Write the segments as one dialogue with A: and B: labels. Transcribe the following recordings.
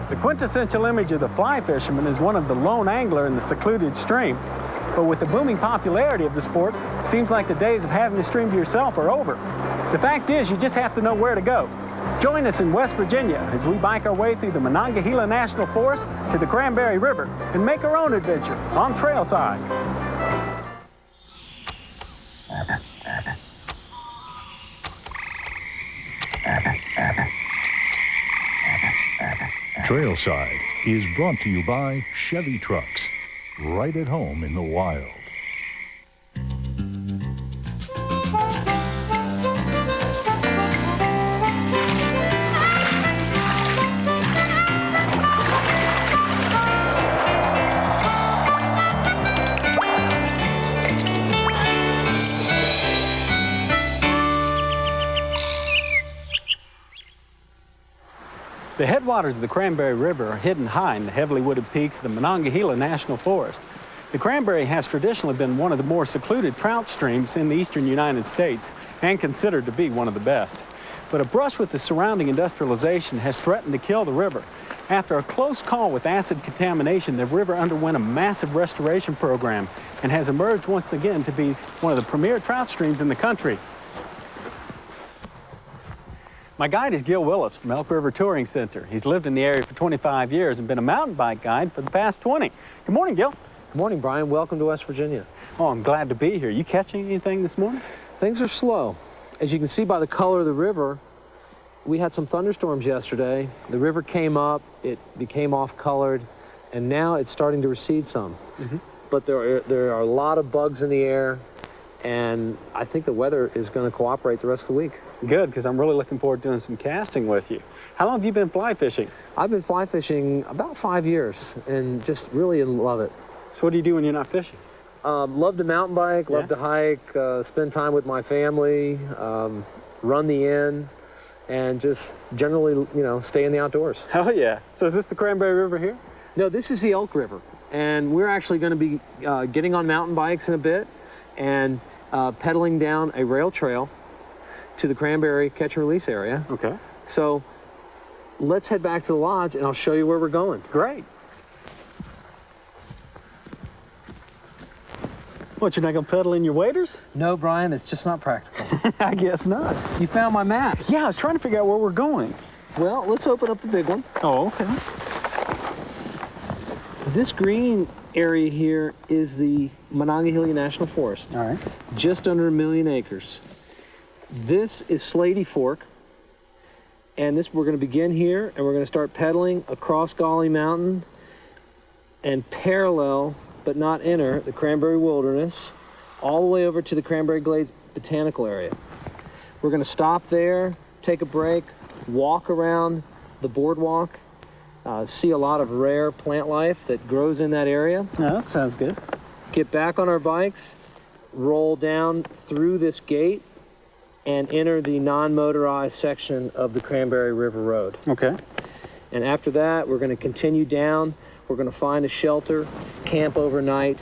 A: The quintessential image of the fly fisherman is one of the lone angler in the secluded stream. But with the booming popularity of the sport, it seems like the days of having the stream to yourself are over. The fact is, you just have to know where to go. Join us in West Virginia as we bike our way through the Monongahela National Forest to the Cranberry River and make our own adventure on Trailside.
B: Trailside is brought to you by Chevy Trucks, right at home in the wild.
A: The headwaters of the Cranberry River are hidden high in the heavily wooded peaks of the Monongahela National Forest. The Cranberry has traditionally been one of the more secluded trout streams in the eastern United States and considered to be one of the best. But a brush with the surrounding industrialization has threatened to kill the river. After a close call with acid contamination, the river underwent a massive restoration program and has emerged once again to be one of the premier trout streams in the country. My guide is Gil Willis from Elk River Touring Center. He's lived in the area for 25 years and been a mountain bike guide for the past 20. Good morning, Gil.
C: Good morning, Brian. Welcome to West Virginia.
A: Oh, I'm glad to be here. You catching anything this morning?
C: Things are slow. As you can see by the color of the river, we had some thunderstorms yesterday. The river came up, it became off-colored, and now it's starting to recede some. But there are a lot of bugs in the air, and I think the weather is going to cooperate the rest of the week.
A: Good, because I'm really looking forward to doing some casting with you. How long have you been fly fishing?
C: I've been fly fishing about 5 years and just really love it.
A: So what do you do when you're not fishing?
C: Love to mountain bike, love to hike, spend time with my family, run the inn, and just generally, you know, stay in the outdoors.
A: Hell yeah. So is this the Cranberry River here?
C: No, this is the Elk River. And we're actually going to be getting on mountain bikes in a bit and pedaling down a rail trail to the Cranberry catch and release area.
A: Okay.
C: So let's head back to the lodge and I'll show you where we're going.
A: Great. What, you're not going to pedal in your waders?
C: No, Brian, it's just not practical.
A: I guess not.
C: You found my maps.
A: Yeah, I was trying to figure out where we're going.
C: Well, let's open up the big one.
A: Oh, okay.
C: This green area here is the Monongahela National Forest.
A: All right.
C: Just under 1 million acres. This is Slaty Fork, and we're going to begin here, and we're going to start pedaling across Golly Mountain and parallel, but not enter, the Cranberry Wilderness, all the way over to the Cranberry Glades Botanical Area. We're going to stop there, take a break, walk around the boardwalk, see a lot of rare plant life that grows in that area.
A: Yeah, that sounds good.
C: Get back on our bikes, roll down through this gate, and enter the non-motorized section of the Cranberry River Road.
A: Okay.
C: And after that, we're going to continue down. We're going to find a shelter, camp overnight,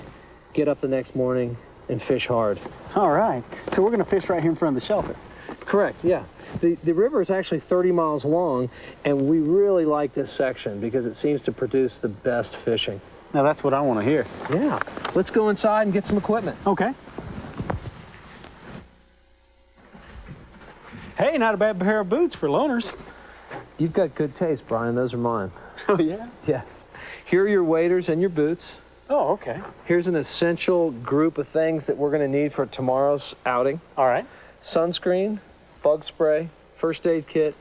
C: get up the next morning, and fish hard.
A: All right. So we're going to fish right here in front of the shelter.
C: Correct, yeah. The river is actually 30 miles long, and we really like this section because it seems to produce the best fishing.
A: Now that's what I want to hear.
C: Yeah. Let's go inside and get some equipment.
A: Okay. Hey, not a bad pair of boots for loners.
C: You've got good taste, Brian. Those are mine.
A: Oh, yeah?
C: Yes. Here are your waders and your boots.
A: Oh, okay.
C: Here's an essential group of things that we're going to need for tomorrow's outing.
A: All right.
C: Sunscreen, bug spray, first aid kit,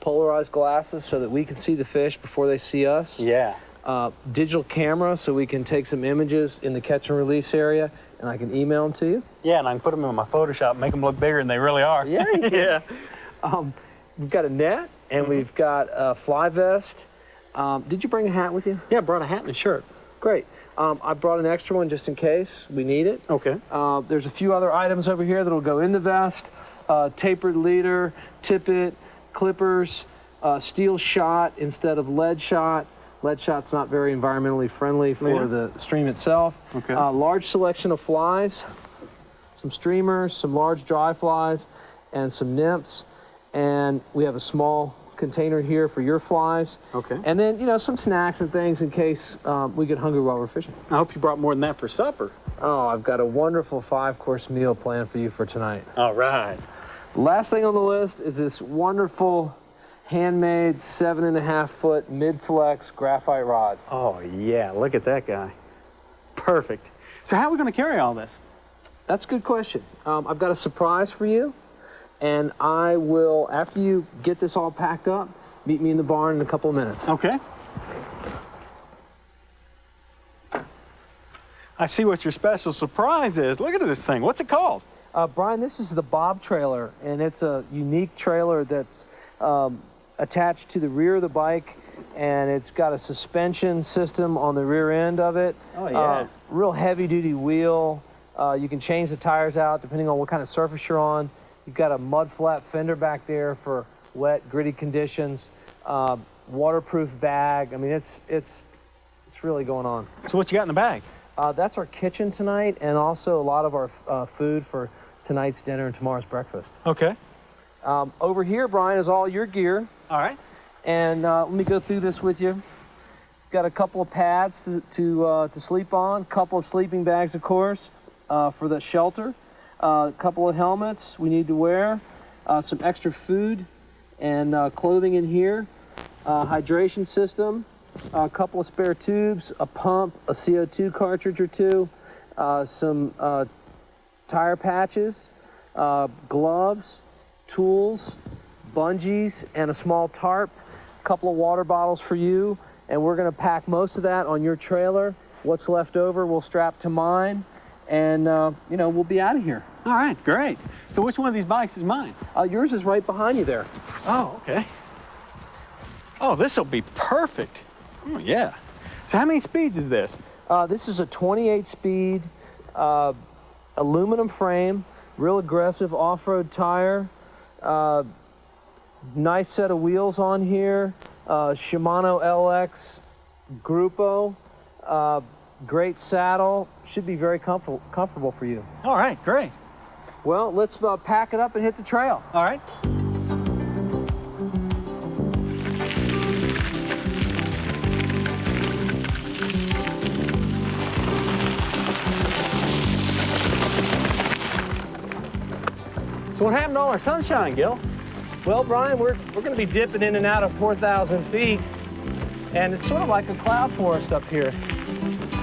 C: polarized glasses so that we can see the fish before they see us.
A: Yeah.
C: Digital camera so we can take some images in the catch and release area and I can email them to you.
A: Yeah, and I can put them in my Photoshop and make them look bigger than they really are.
C: Yeah, you can.
A: Yeah.
C: We've got a net and we've got a fly vest. Did you bring a hat with you?
A: Yeah, I brought a hat and a shirt.
C: Great. I brought an extra one just in case we need it.
A: Okay.
C: There's a few other items over here that'll go in the vest. Tapered leader, tippet, clippers, steel shot instead of lead shot. Lead shot's not very environmentally friendly for the stream itself.
A: Okay.
C: Large selection of flies, some streamers, some large dry flies, and some nymphs. And we have a small container here for your flies.
A: Okay.
C: And then, you know, some snacks and things in case we get hungry while we're fishing.
A: I hope you brought more than that for supper.
C: Oh, I've got a wonderful 5-course meal planned for you for tonight.
A: All right.
C: Last thing on the list is this wonderful handmade 7.5-foot mid-flex graphite rod.
A: Oh, yeah, look at that guy. Perfect. So how are we going to carry all this?
C: That's a good question. I've got a surprise for you, and I will, after you get this all packed up, meet me in the barn in a couple of minutes.
A: Okay. I see what your special surprise is. Look at this thing. What's it called?
C: Brian, this is the Bob trailer, and it's a unique trailer that's attached to the rear of the bike, and it's got a suspension system on the rear end of it.
A: Oh, yeah.
C: Real heavy-duty wheel. You can change the tires out depending on what kind of surface you're on. You've got a mud flat fender back there for wet, gritty conditions. Waterproof bag. I mean, it's really going on.
A: So what you got in the bag?
C: That's our kitchen tonight, and also a lot of our food for tonight's dinner and tomorrow's breakfast.
A: Okay.
C: Over here, Brian, is all your gear.
A: All right.
C: And let me go through this with you. Got a couple of pads to sleep on, a couple of sleeping bags, of course, for the shelter, a couple of helmets we need to wear, some extra food and clothing in here, hydration system, a couple of spare tubes, a pump, a CO2 cartridge or two, some tire patches, gloves, tools, bungees, and a small tarp, a couple of water bottles for you, and we're going to pack most of that on your trailer. What's left over we'll strap to mine, and you know, we'll be out of here.
A: All right, great. So which one of these bikes is mine?
C: Yours is right behind you there.
A: Oh, okay. Oh, this will be perfect. Oh, yeah. So how many speeds is this?
C: This is a 28-speed aluminum frame, real aggressive off-road tire, nice set of wheels on here, Shimano LX Grupo, great saddle, should be very comfortable for you.
A: All right, great.
C: Well, let's pack it up and hit the trail.
A: All right. So what happened to all our sunshine, Gil?
C: Well, Brian, we're going to be dipping in and out of 4,000 feet, and it's sort of like a cloud forest up here.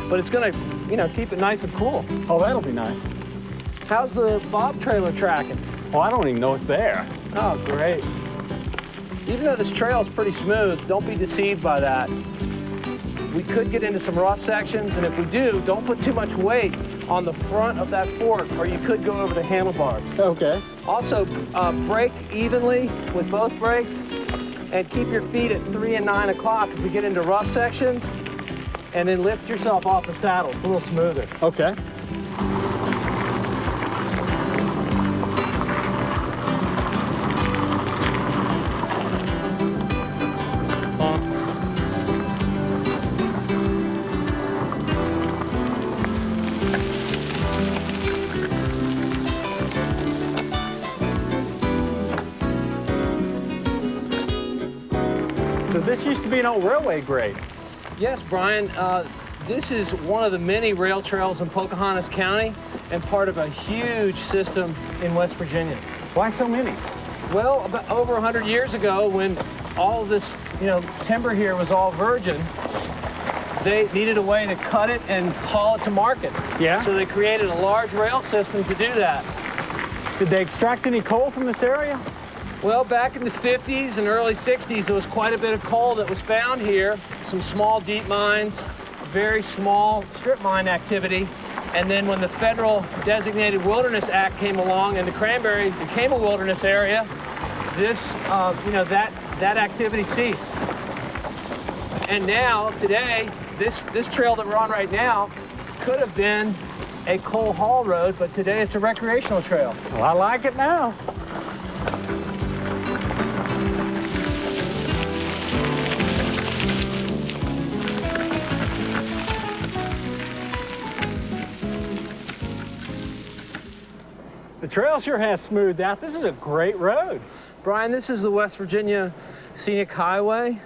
C: But it's going to, you know, keep it nice and cool.
A: Oh, that'll be nice.
C: How's the Bob trailer tracking?
A: Oh, I don't even know it's there.
C: Oh, great. Even though this trail is pretty smooth, don't be deceived by that. We could get into some rough sections, and if we do, don't put too much weight on the front of that fork, or you could go over the handlebars.
A: Okay.
C: Also, brake evenly with both brakes, and keep your feet at 3 and 9 o'clock if we get into rough sections, and then lift yourself off the saddle. It's a little smoother.
A: Okay. So this used to be an old railway grade.
C: Yes, Brian. This is one of the many rail trails in Pocahontas County and part of a huge system in West Virginia.
A: Why so many?
C: Well, about over 100 years ago, when all of this, you know, timber here was all virgin, they needed a way to cut it and haul it to market.
A: Yeah.
C: So they created a large rail system to do that.
A: Did they extract any coal from this area?
C: Well, back in the 50s and early 60s, there was quite a bit of coal that was found here. Some small deep mines, very small strip mine activity. And then when the federal Designated Wilderness Act came along and the Cranberry became a wilderness area, this, you know, that activity ceased. And now, today, this trail that we're on right now could have been a coal haul road, but today it's a recreational trail.
A: Well, I like it now. The trail sure has smoothed out. This is a great road.
C: Brian, this is the West Virginia Scenic Highway,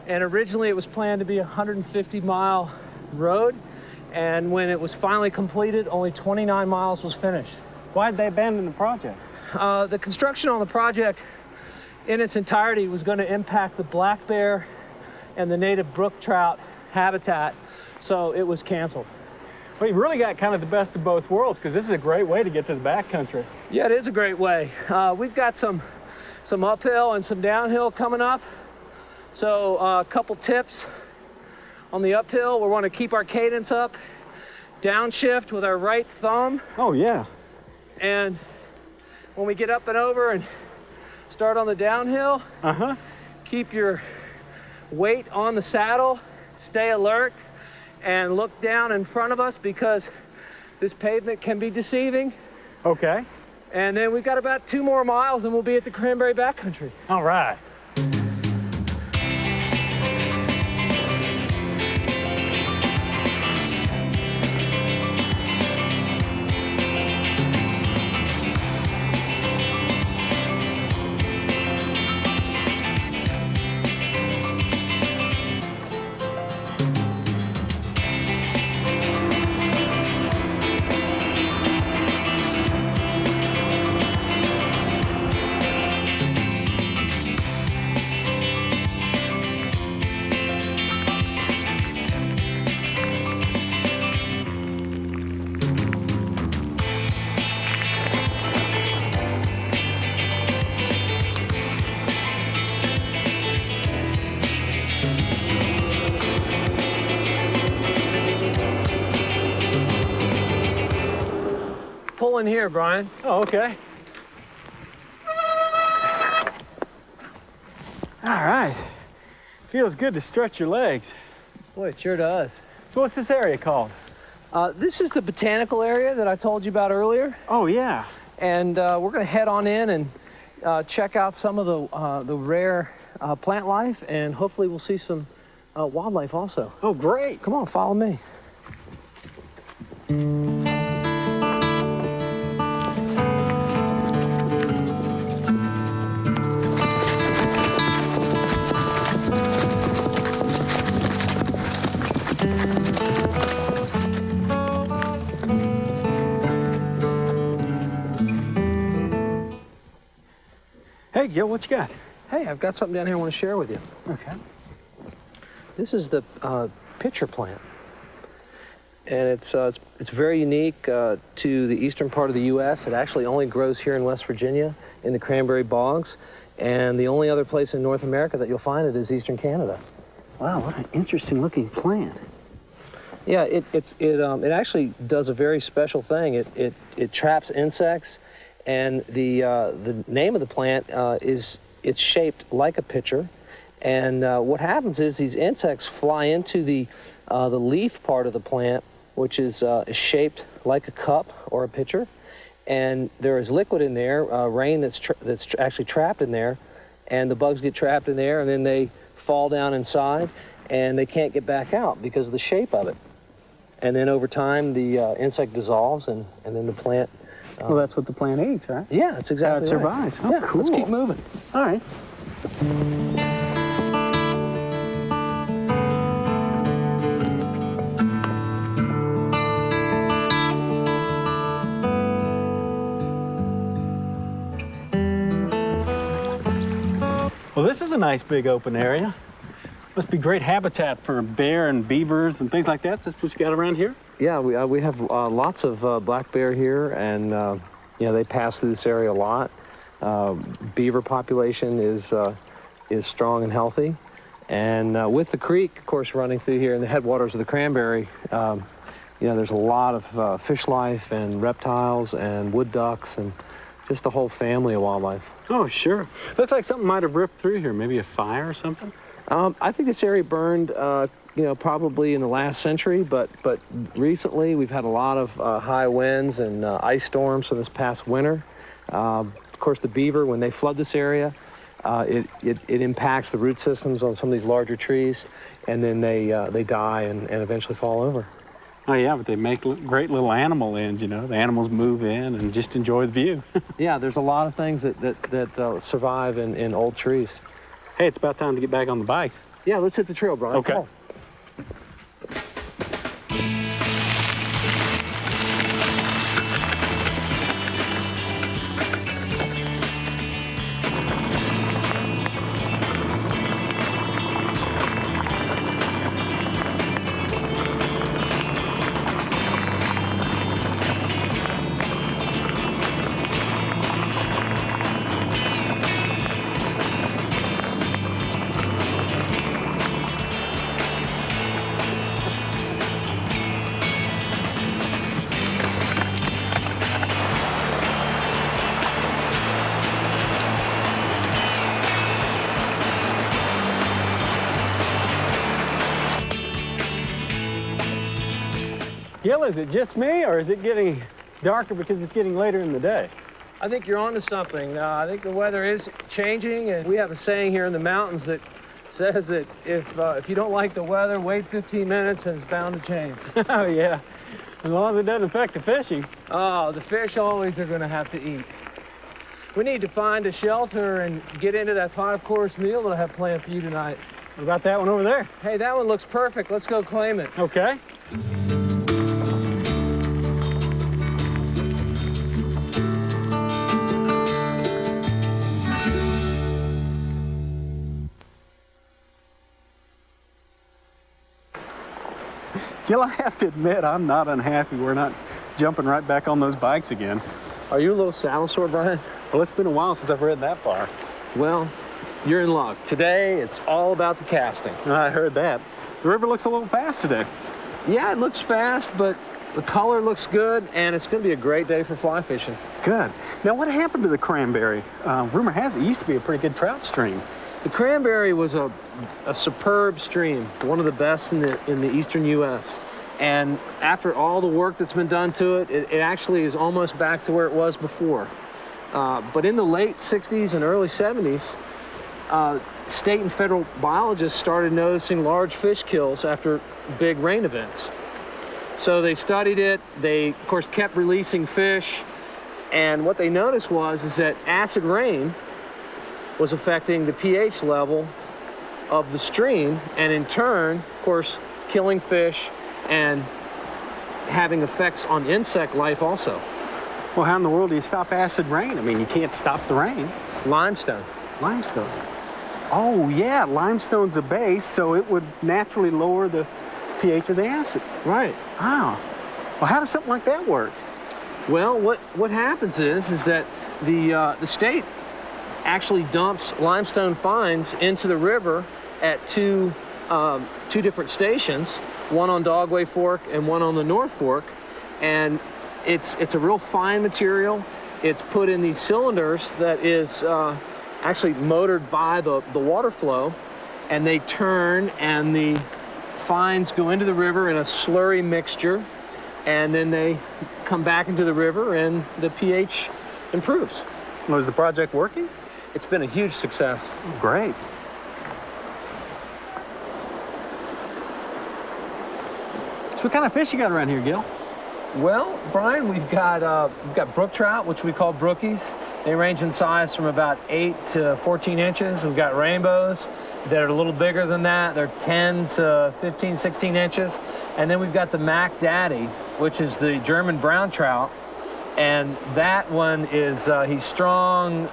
C: and originally it was planned to be a 150-mile road, and when it was finally completed, only 29 miles was finished.
A: Why did they abandon the project?
C: The construction on the project in its entirety was going to impact the black bear and the native brook trout habitat, so it was canceled.
A: Well, you really got kind of the best of both worlds, because this is a great way to get to the backcountry.
C: Yeah, it is a great way. We've got some uphill and some downhill coming up. So a couple tips on the uphill. We want to keep our cadence up, downshift with our right thumb.
A: Oh, yeah.
C: And when we get up and over and start on the downhill, keep your weight on the saddle, stay alert, and look down in front of us because this pavement can be deceiving.
A: Okay.
C: And then we've got about 2 more miles and we'll be at the Cranberry backcountry.
A: All right.
C: Pull in here, Brian.
A: Oh, okay. All right. Feels good to stretch your legs.
C: Boy, it sure does.
A: So what's this area called?
C: This is the botanical area that I told you about earlier.
A: Oh, yeah.
C: And we're going to head on in and check out some of the rare plant life, and hopefully we'll see some wildlife also.
A: Oh, great.
C: Come on, follow me.
A: Hey, Gil, what you got?
C: Hey, I've got something down here I want to share with you.
A: Okay.
C: This is the pitcher plant, and it's very unique to the eastern part of the U.S. It actually only grows here in West Virginia in the cranberry bogs, and the only other place in North America that you'll find it is eastern Canada.
A: Wow, what an interesting looking plant.
C: Yeah, it actually does a very special thing. It traps insects, and the name of the plant is it's shaped like a pitcher. And what happens is these insects fly into the leaf part of the plant, which is shaped like a cup or a pitcher, and there is liquid in there, rain that's actually trapped in there, and the bugs get trapped in there, and then they fall down inside, and they can't get back out because of the shape of it. And then over time, the insect dissolves, and then the plant.
A: Well, that's what the plant eats, right?
C: Yeah, that's exactly
A: That's how it survives. Oh,
C: yeah,
A: cool.
C: Let's keep moving.
A: All right. Well, this is a nice big open area. Must be great habitat for bear and beavers and things like that. That's what you got around here?
C: Yeah, we have lots of black bear here, and they pass through this area a lot. Beaver population is strong and healthy, and with the creek, of course, running through here in the headwaters of the Cranberry, there's a lot of fish life and reptiles and wood ducks and just a whole family of wildlife.
A: Oh, sure. Looks like something might have ripped through here. Maybe a fire or something?
C: I think this area burned, probably in the last century, but recently we've had a lot of high winds and ice storms from this past winter. Of course, the beaver, when they flood this area, it impacts the root systems on some of these larger trees, and then they die and eventually fall over.
A: Oh yeah, but they make great little animal inns, you know. The animals move in and just enjoy the view.
C: Yeah, there's a lot of things that survive in old trees.
A: Hey, it's about time to get back on the bikes.
C: Yeah, let's hit the trail, Brian.
A: Okay.
C: Come on.
A: Gil, is it just me, or is it getting darker because it's getting later in the day?
C: I think you're onto something. I think the weather is changing, and we have a saying here in the mountains that says that if you don't like the weather, wait 15 minutes and it's bound to change.
A: Oh yeah, as long as it doesn't affect the fishing.
C: Oh, the fish always are going to have to eat. We need to find a shelter and get into that 5-course meal that I have planned for you tonight.
A: What about that one over there?
C: Hey, that one looks perfect. Let's go claim it.
A: Okay. Gil, I have to admit, I'm not unhappy we're not jumping right back on those bikes again.
C: Are you a little saddle sore, Brian?
A: Well, it's been a while since I've read that far.
C: Well, you're in luck. Today, it's all about the casting.
A: I heard that. The river looks a little fast today.
C: Yeah, it looks fast, but the color looks good, and it's going to be a great day for fly fishing.
A: Good. Now, what happened to the Cranberry? Rumor has it used to be a pretty good trout stream.
C: The Cranberry was a superb stream, one of the best in the eastern U.S. And after all the work that's been done to it, it actually is almost back to where it was before. But in the late 60s and early 70s, state and federal biologists started noticing large fish kills after big rain events. So they studied it. They, of course, kept releasing fish. And what they noticed is that acid rain was affecting the pH level of the stream, and in turn, of course, killing fish and having effects on insect life also.
A: Well, how in the world do you stop acid rain? I mean, you can't stop the rain.
C: Limestone.
A: Limestone. Oh, yeah, limestone's a base, so it would naturally lower the pH of the acid.
C: Right.
A: Oh. Well, how does something like that work?
C: Well, what happens is that the state actually dumps limestone fines into the river at two different stations, one on Dogway Fork and one on the North Fork, and it's a real fine material. It's put in these cylinders that is actually motored by the water flow, and they turn, and the fines go into the river in a slurry mixture, and then they come back into the river, and the pH improves.
A: Was the project working?
C: It's been a huge success.
A: Great. So what kind of fish you got around here, Gil?
C: Well, Brian, we've got brook trout, which we call brookies. They range in size from about 8 to 14 inches. We've got rainbows that are a little bigger than that. They're 10 to 15, 16 inches. And then we've got the Mac Daddy, which is the German brown trout. And that one is, he's strong,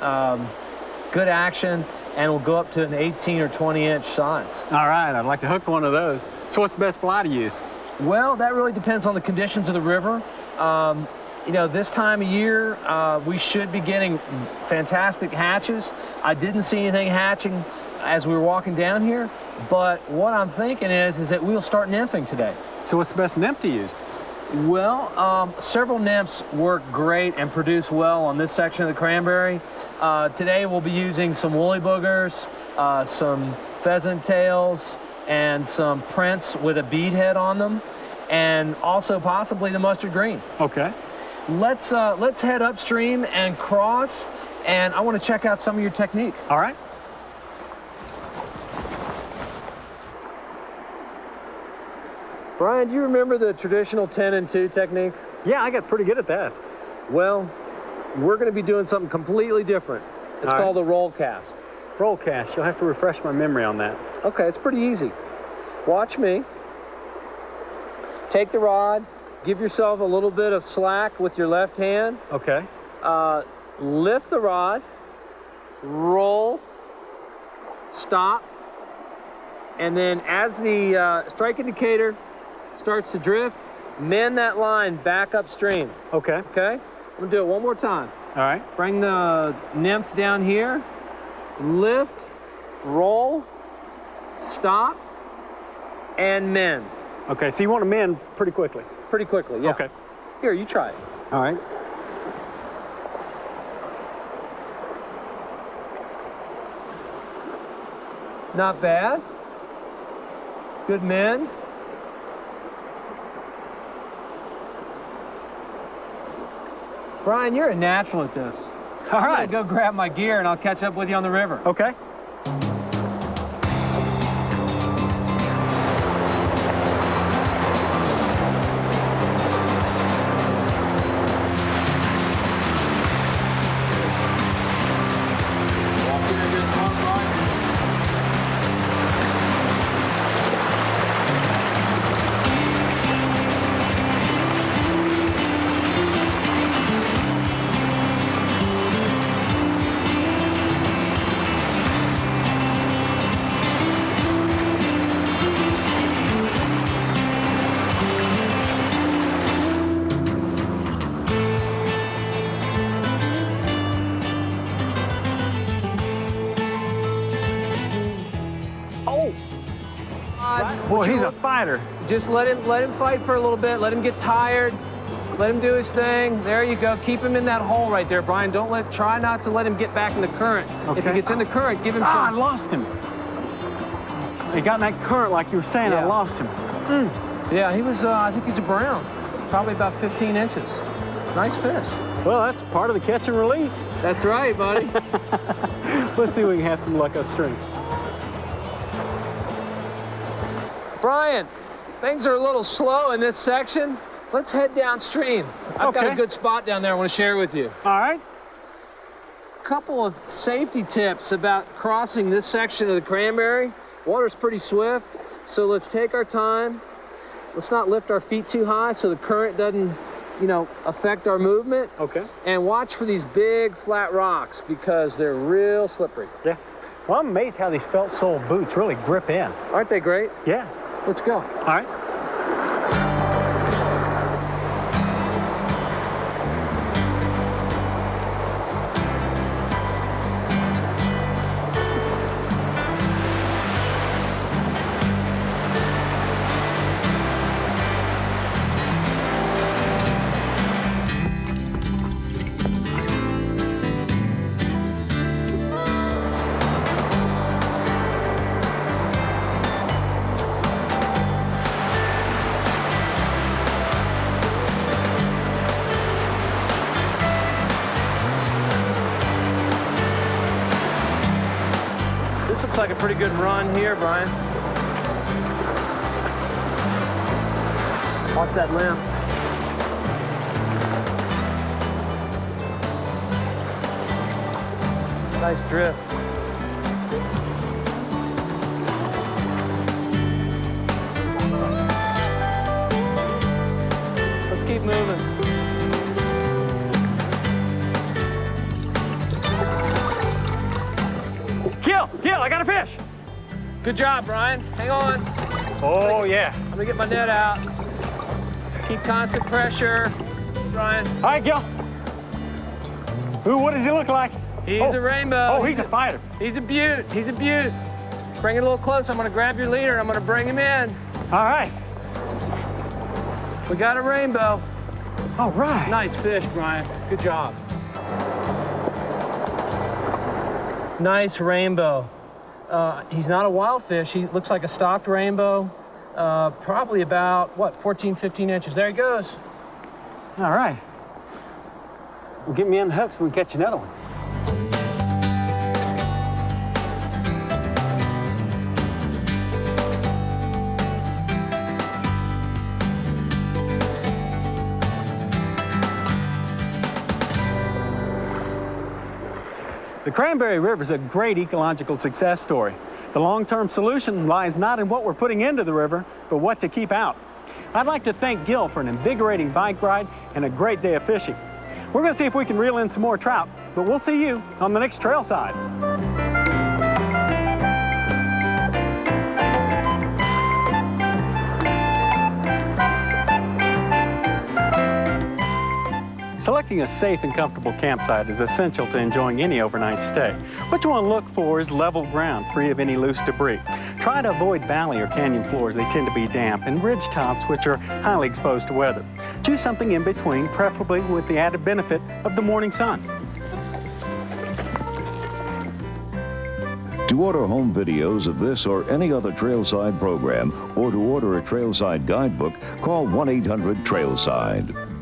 C: good action, and will go up to an 18 or 20 inch size.
A: All right, I'd like to hook one of those. So what's the best fly to use?
C: Well, that really depends on the conditions of the river. You know, this time of year, we should be getting fantastic hatches. I didn't see anything hatching as we were walking down here, but what I'm thinking is that we'll start nymphing today.
A: So what's the best nymph to use?
C: Well, several nymphs work great and produce well on this section of the Cranberry. Today we'll be using some woolly boogers, some pheasant tails, and some prints with a bead head on them, and also possibly the mustard green.
A: Okay.
C: Let's head upstream and cross, and I want to check out some of your technique.
A: All right.
C: Brian, do you remember the traditional 10 and 2 technique?
A: Yeah, I got pretty good at that.
C: Well, we're going to be doing something completely different. It's
A: All right.
C: called a roll cast.
A: Roll cast, you'll have to refresh my memory on that.
C: Okay, it's pretty easy. Watch me. Take the rod, give yourself a little bit of slack with your left hand.
A: Okay.
C: Lift the rod, roll, stop, and then as the strike indicator starts to drift, mend that line back upstream.
A: Okay.
C: Okay? I'm gonna do it one more time.
A: All right.
C: Bring the nymph down here, lift, roll, stop, and mend.
A: Okay, so you want to mend pretty quickly.
C: Pretty quickly, yeah.
A: Okay.
C: Here, you try it.
A: All right.
C: Not bad. Good mend. Brian, you're a natural at this.
A: All
C: I'm
A: right.
C: gonna go grab my gear and I'll catch up with you on the river.
A: Okay. Boy, he's a fighter.
C: Just let him fight for a little bit. Let him get tired. Let him do his thing. There you go. Keep him in that hole right there, Brian. Try not to let him get back in the current.
A: Okay.
C: If he gets in the current, give him
A: I
C: some.
A: lost him. He got in that current like you were saying. I
C: Yeah.
A: lost him.
C: Yeah, he was, I think he's a brown. Probably about 15 inches. Nice fish.
A: Well, that's part of the catch and release.
C: That's right, buddy.
A: Let's see if we can have some luck upstream.
C: Brian, things are a little slow in this section. Let's head downstream. I've got a
A: Okay.
C: good spot down there I want to share with you.
A: All right.
C: Couple of safety tips about crossing this section of the Cranberry. Water's pretty swift, so let's take our time. Let's not lift our feet too high so the current doesn't, affect our movement.
A: Okay.
C: And watch for these big flat rocks because they're real slippery.
A: Yeah. Well, I'm amazed how these felt sole boots really grip in.
C: Aren't they great?
A: Yeah.
C: Let's go.
A: All right.
C: This looks like a pretty good run here, Brian. Watch that limb. Nice drift. Let's keep moving.
A: Gil, I got a fish.
C: Good job, Brian. Hang on.
A: Oh, yeah.
C: Let me get my net out. Keep constant pressure, Brian.
A: All right, Gil. Ooh, what does he look like?
C: He's a rainbow.
A: Oh, he's a fighter.
C: He's a beaut. He's a beaut. Bring it a little closer. I'm going to grab your leader and I'm going to bring him in.
A: All right.
C: We got a rainbow.
A: All right.
C: Nice fish, Brian. Good job. Nice rainbow. He's not a wild fish. He looks like a stocked rainbow. Probably about, 14, 15 inches. There he goes.
A: All right. Well, get me in the hook so we can catch another one. Cranberry River is a great ecological success story. The long-term solution lies not in what we're putting into the river, but what to keep out. I'd like to thank Gil for an invigorating bike ride and a great day of fishing. We're going to see if we can reel in some more trout, but we'll see you on the next Trailside. Selecting a safe and comfortable campsite is essential to enjoying any overnight stay. What you want to look for is level ground, free of any loose debris. Try to avoid valley or canyon floors. They tend to be damp, and ridge tops, which are highly exposed to weather. Choose something in between, preferably with the added benefit of the morning sun.
D: To order home videos of this or any other Trailside program, or to order a Trailside guidebook, call 1-800-TRAILSIDE.